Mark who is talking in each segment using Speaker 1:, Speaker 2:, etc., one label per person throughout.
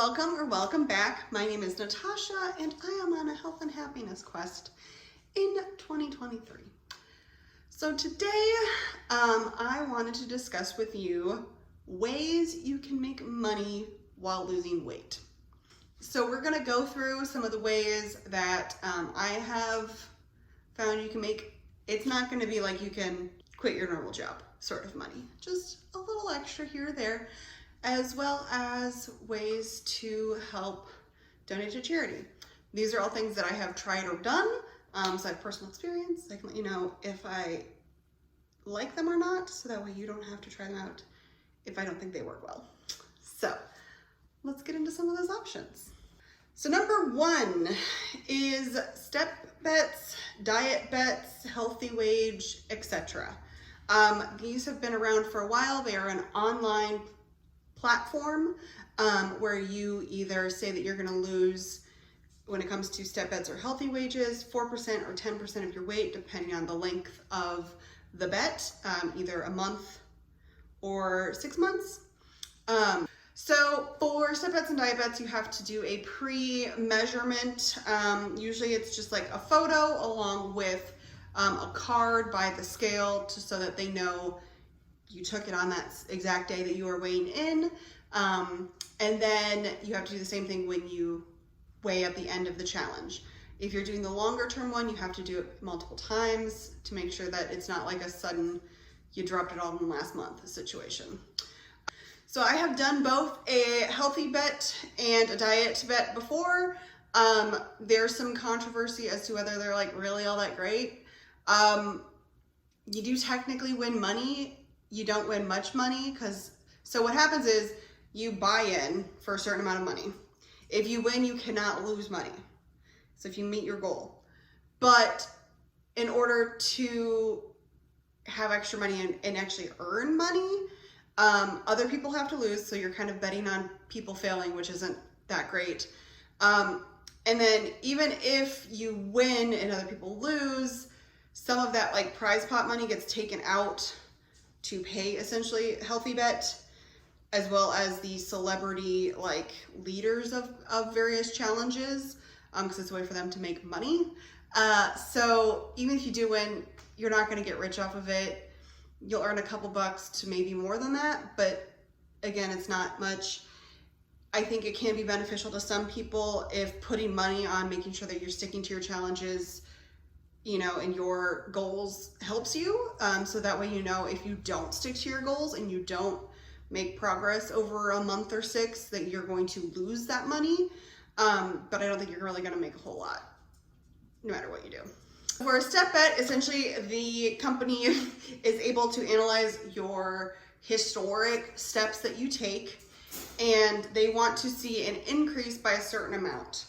Speaker 1: welcome or welcome back. My name is Natasha and I am on a health and happiness quest in 2023. So today I wanted to discuss with you ways you can make money while losing weight. So we're going to go through some of the ways that I have found you can make. It's not going to be like you can quit your normal job sort of money, just a little extra here or there, as well as ways to help donate to charity. These are all things that I have tried or done, so I have personal experience. I can let you know if I like them or not, so that way you don't have to try them out if I don't think they work well. So let's get into some of those options. So number one is step bets, diet bets, healthy wage, etc. These have been around for a while. They are an online platform where you either say that you're going to lose, when it comes to step bets or healthy wages, 4% or 10% of your weight, depending on the length of the bet, either a month or 6 months. So for step bets and diet bets, you have to do a pre-measurement. Usually it's just like a photo along with a card by the scale, just so that they know you took it on that exact day that you were weighing in. And then you have to do the same thing when you weigh at the end of the challenge. If you're doing the longer term one, you have to do it multiple times to make sure that it's not like a sudden, you dropped it all in the last month situation. So I have done both a healthy bet and a diet bet before. There's some controversy as to whether they're like really all that great. You do technically win money. You don't win much money so what happens is you buy in for a certain amount of money. If you win, you cannot lose money. So if you meet your goal, but in order to have extra money and actually earn money, other people have to lose. So you're kind of betting on people failing, which isn't that great. And then even if you win and other people lose, some of that like prize pot money gets taken out to pay essentially healthy bet, as well as the celebrity like leaders of various challenges, because it's a way for them to make money. So even if you do win, you're not going to get rich off of it. You'll earn a couple bucks to maybe more than that, but again, it's not much. I think it can be beneficial to some people if putting money on making sure that you're sticking to your challenges, and your goals helps you. So that way, if you don't stick to your goals and you don't make progress over a month or 6, that you're going to lose that money. But I don't think you're really going to make a whole lot, no matter what you do. For a step bet, essentially the company is able to analyze your historic steps that you take, and they want to see an increase by a certain amount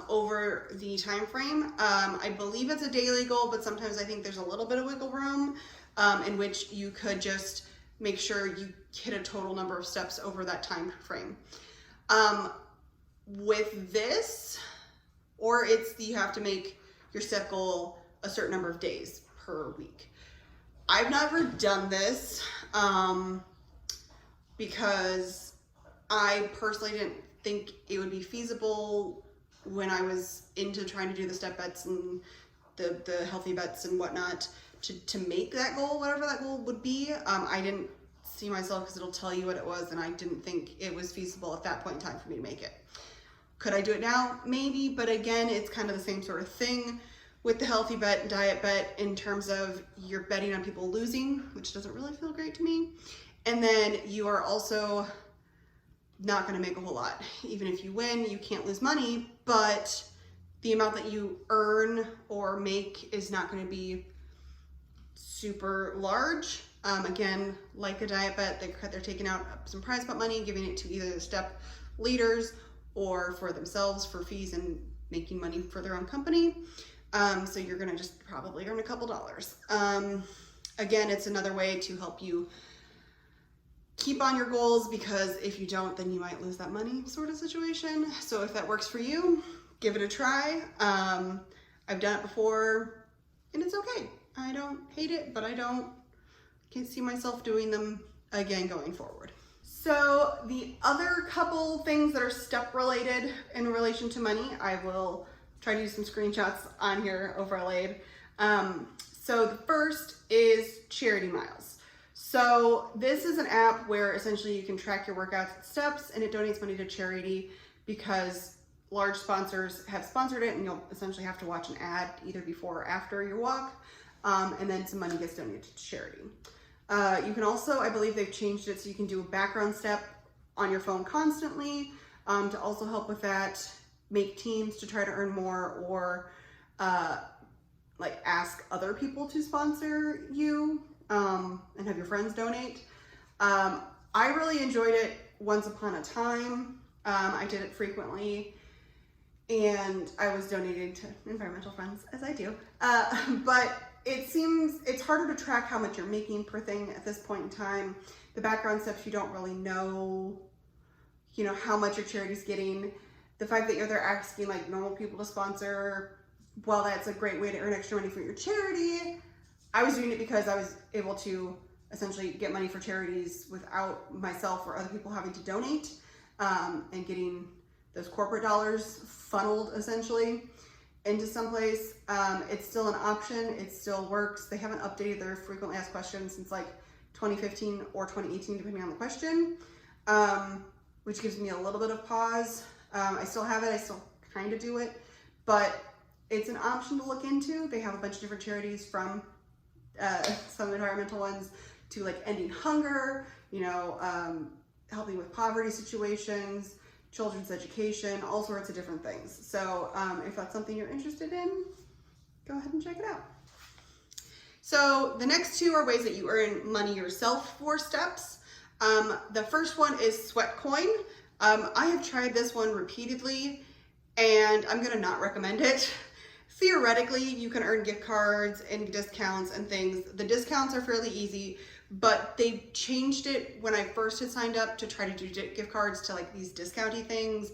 Speaker 1: over the time frame. I believe it's a daily goal, but sometimes I think there's a little bit of wiggle room in which you could just make sure you hit a total number of steps over that time frame. With this, or you have to make your step goal a certain number of days per week. I've never done this because I personally didn't think it would be feasible when I was into trying to do the step bets and the healthy bets and whatnot to make that goal, whatever that goal would be. I didn't see myself, because it'll tell you what it was, and I didn't think it was feasible at that point in time for me to make it. Could I do it now? Maybe, but again, it's kind of the same sort of thing with the healthy bet and diet bet, in terms of you're betting on people losing, which doesn't really feel great to me. And then you are also not going to make a whole lot. Even if you win, you can't lose money, but the amount that you earn or make is not going to be super large. Again, like a diet bet, they're taking out some prize pot money, giving it to either the step leaders or for themselves for fees and making money for their own company. So you're going to just probably earn a couple dollars. Again, it's another way to help you keep on your goals, because if you don't, then you might lose that money sort of situation. So if that works for you, give it a try. I've done it before and it's okay. I don't hate it, but I can't see myself doing them again going forward. So the other couple things that are step related in relation to money, I will try to use some screenshots on here overlaid. So the first is Charity Miles. So this is an app where essentially you can track your workouts and steps, and it donates money to charity because large sponsors have sponsored it, and you'll essentially have to watch an ad either before or after your walk, and then some money gets donated to charity. You can also, I believe they've changed it so you can do a background step on your phone constantly to also help with that, make teams to try to earn more, or like ask other people to sponsor you and have your friends donate. I really enjoyed it once upon a time. I did it frequently, and I was donating to environmental friends, as I do. But it's harder to track how much you're making per thing at this point in time. The background steps, you don't really know, how much your charity's getting. The fact that you're there asking like normal people to sponsor, while that's a great way to earn extra money for your charity, I was doing it because I was able to essentially get money for charities without myself or other people having to donate, and getting those corporate dollars funneled essentially into someplace. It's still an option. It still works. They haven't updated their frequently asked questions since like 2015 or 2018, depending on the question, which gives me a little bit of pause. I still have it. I still kind of do it, but it's an option to look into. They have a bunch of different charities, from some environmental ones to like ending hunger, helping with poverty situations, children's education, all sorts of different things. So if that's something you're interested in, go ahead and check it out. So the next two are ways that you earn money yourself for steps. The first one is Sweatcoin. I have tried this one repeatedly, and I'm gonna not recommend it. Theoretically, you can earn gift cards and discounts and things. The discounts are fairly easy, but they changed it when I first had signed up to try to do gift cards to like these discounty things,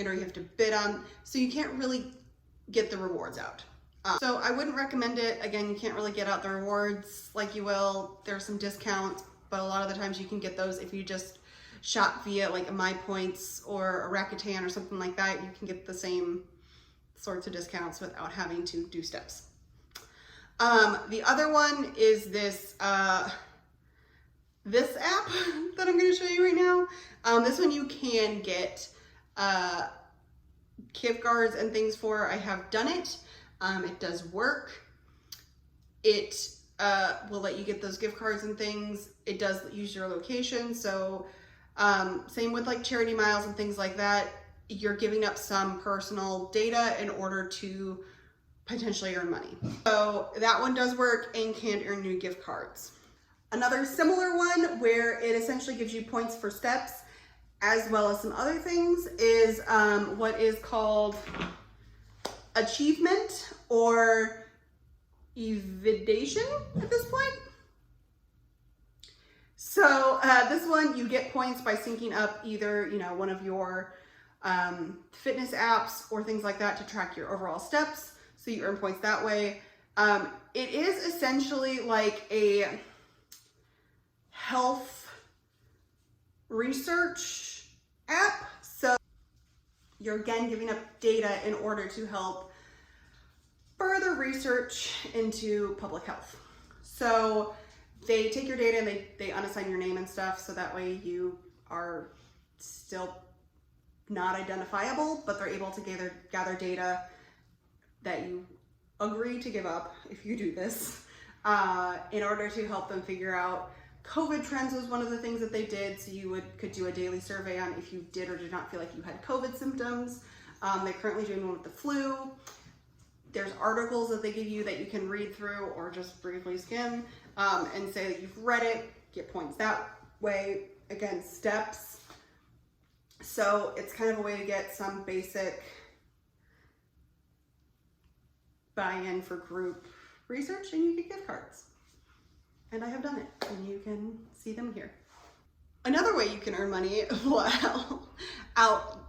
Speaker 1: or you have to bid on, so you can't really get the rewards out. So I wouldn't recommend it. Again, you can't really get out the rewards like you will. There's some discounts, but a lot of the times you can get those if you just shop via like a My Points or a Rakuten or something like that. You can get the same sorts of discounts without having to do steps. The other one is this this app that I'm going to show you right now. This one you can get gift cards and things for. I have done it. It does work. It will let you get those gift cards and things. It does use your location. So same with like Charity Miles and things like that. You're giving up some personal data in order to potentially earn money. So that one does work and can earn new gift cards. Another similar one where it essentially gives you points for steps as well as some other things is what is called Achievement or Evidation at this point. So this one, you get points by syncing up either, one of your fitness apps or things like that to track your overall steps. So you earn points that way. It is essentially like a health research app. So you're again giving up data in order to help further research into public health. So they take your data and they unassign your name and stuff, so that way you are still not identifiable, but they're able to gather data that you agree to give up if you do this, in order to help them figure out. COVID trends was one of the things that they did, so you could do a daily survey on if you did or did not feel like you had COVID symptoms. They're currently doing one with the flu. There's articles that they give you that you can read through or just briefly skim, and say that you've read it, get points that way. Again, steps. So it's kind of a way to get some basic buy-in for group research, and you get gift cards. And I have done it, and you can see them here. Another way you can earn money while out,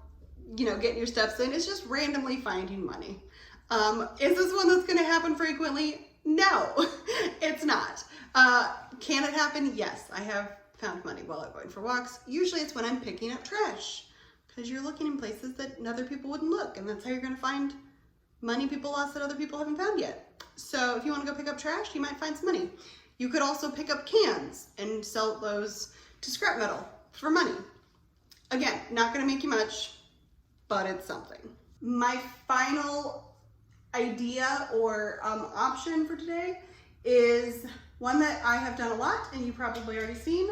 Speaker 1: getting your steps in is just randomly finding money. Is this one that's gonna happen frequently? No, it's not. Can it happen? Yes. I have found money while I'm going for walks. Usually it's when I'm picking up trash, because you're looking in places that other people wouldn't look, and that's how you're going to find money people lost that other people haven't found yet. So if you want to go pick up trash, you might find some money. You could also pick up cans and sell those to scrap metal for money. Again, not going to make you much, but it's something. My final idea or option for today is one that I have done a lot and you've probably already seen,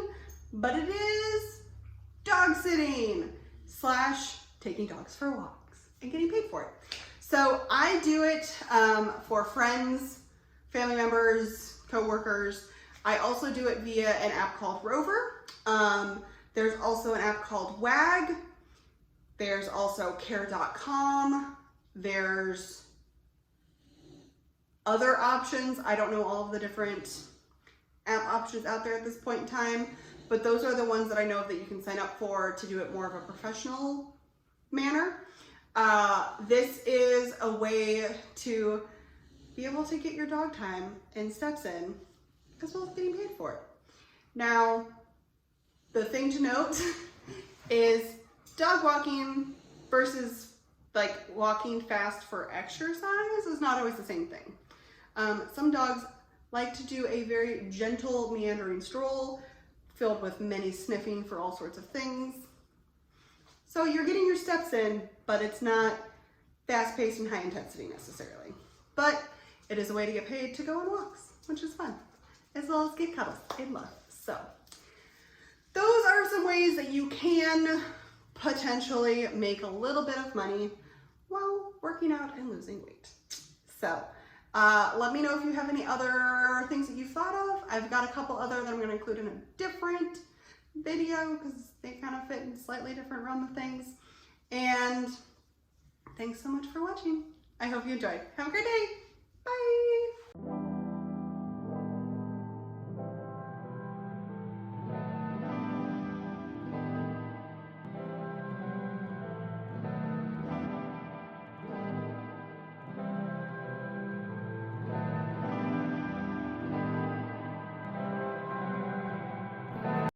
Speaker 1: but it is dog sitting / taking dogs for walks and getting paid for it. So I do it for friends, family members, co-workers. I also do it via an app called Rover. There's also an app called WAG. There's also care.com. There's other options. I don't know all of the different app options out there at this point in time, but those are the ones that I know that you can sign up for to do it more of a professional manner. This is a way to be able to get your dog time and steps in, as well as getting paid for it. Now, the thing to note is dog walking versus like walking fast for exercise is not always the same thing. Some dogs like to do a very gentle, meandering stroll filled with many sniffing for all sorts of things. So you're getting your steps in, but it's not fast-paced and high intensity necessarily. But it is a way to get paid to go on walks, which is fun, as well as get cuddles and love. So those are some ways that you can potentially make a little bit of money while working out and losing weight. So let me know if you have any other things that you've thought of. I've got a couple other that I'm going to include in a different video because they kind of fit in a slightly different realm of things. And thanks so much for watching. I hope you enjoyed. Have a great day. Bye.